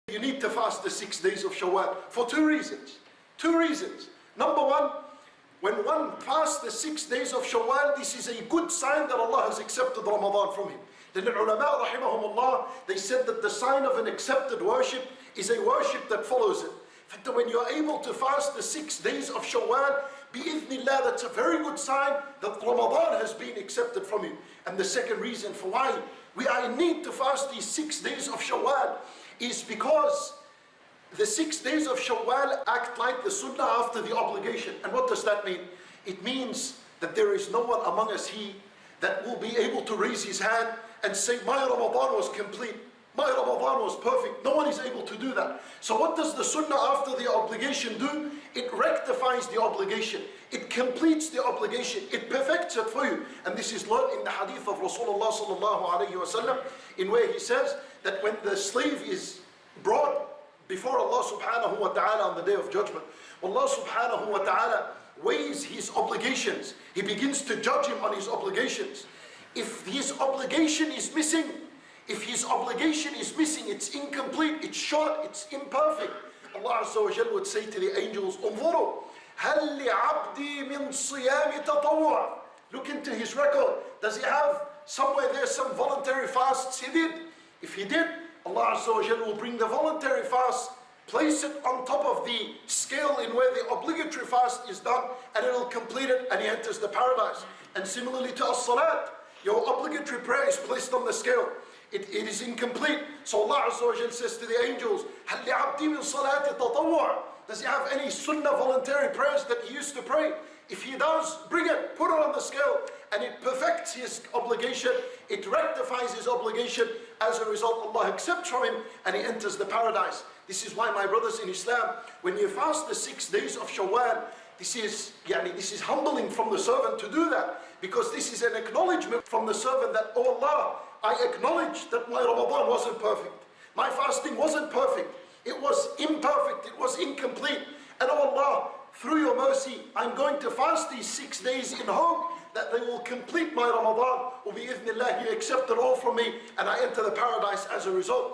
You need to fast the 6 days of Shawaal for two reasons. Two reasons. Number one, when one fasts the 6 days of Shawaal, this is a good sign that Allah has accepted Ramadan from him. Then the ulama, rahimahumullah, they said that the sign of an accepted worship is a worship that follows it. When you are able to fast the 6 days of Shawaal, bi'idhnillah, that's a very good sign that Ramadan has been accepted from you. And the second reason for why we are in need to fast these 6 days of Shawaal is because the 6 days of Shawaal act like the sunnah after the obligation. And what does that mean? It means that there is no one among us here that will be able to raise his hand and say, my Ramadan was complete, my Ramadan was perfect. No one is able to do that. So what does the sunnah after the obligation do? It rectifies the obligation. It completes the obligation. It perfects it for you. And this is learned in the hadith of Rasulullah sallallahu alayhi wa sallam, in where he says that when the slave is brought before Allah subhanahu wa ta'ala on the day of judgment, Allah subhanahu wa ta'ala weighs his obligations. He begins to judge him on his obligations. If his obligation is missing, it's incomplete, it's short, it's imperfect, Allah Azza wa Jal would say to the angels, انظروا هل لعبدي من صيام تطوع. Look into his record. Does he have somewhere there some voluntary fasts he did? If he did, Allah Azza wa Jal will bring the voluntary fast, place it on top of the scale in where the obligatory fast is done, and it will complete it, and he enters the paradise. And similarly to as-salat, your obligatory prayer is placed on the scale. It is incomplete. So Allah Azza wa Jal says to the angels, هَلْ لِعَبْدِي مِنْ صَلَاةِ تَطَوُّعٍ. Does he have any sunnah voluntary prayers that he used to pray? If he does, bring it, put it on the scale, and it perfects his obligation, it rectifies his obligation. As a result, Allah accepts from him and he enters the paradise. This is why, my brothers in Islam, when you fast the 6 days of Shawaal, this is humbling from the servant to do that, because this is an acknowledgement from the servant that, oh Allah, I acknowledge that my Ramadan wasn't perfect. My fasting wasn't perfect. It was imperfect. It was incomplete. And oh Allah, through your mercy, I'm going to fast these 6 days in hope that they will complete my Ramadan. Bi-idhnillah, you accept it all from me and I enter the paradise as a result.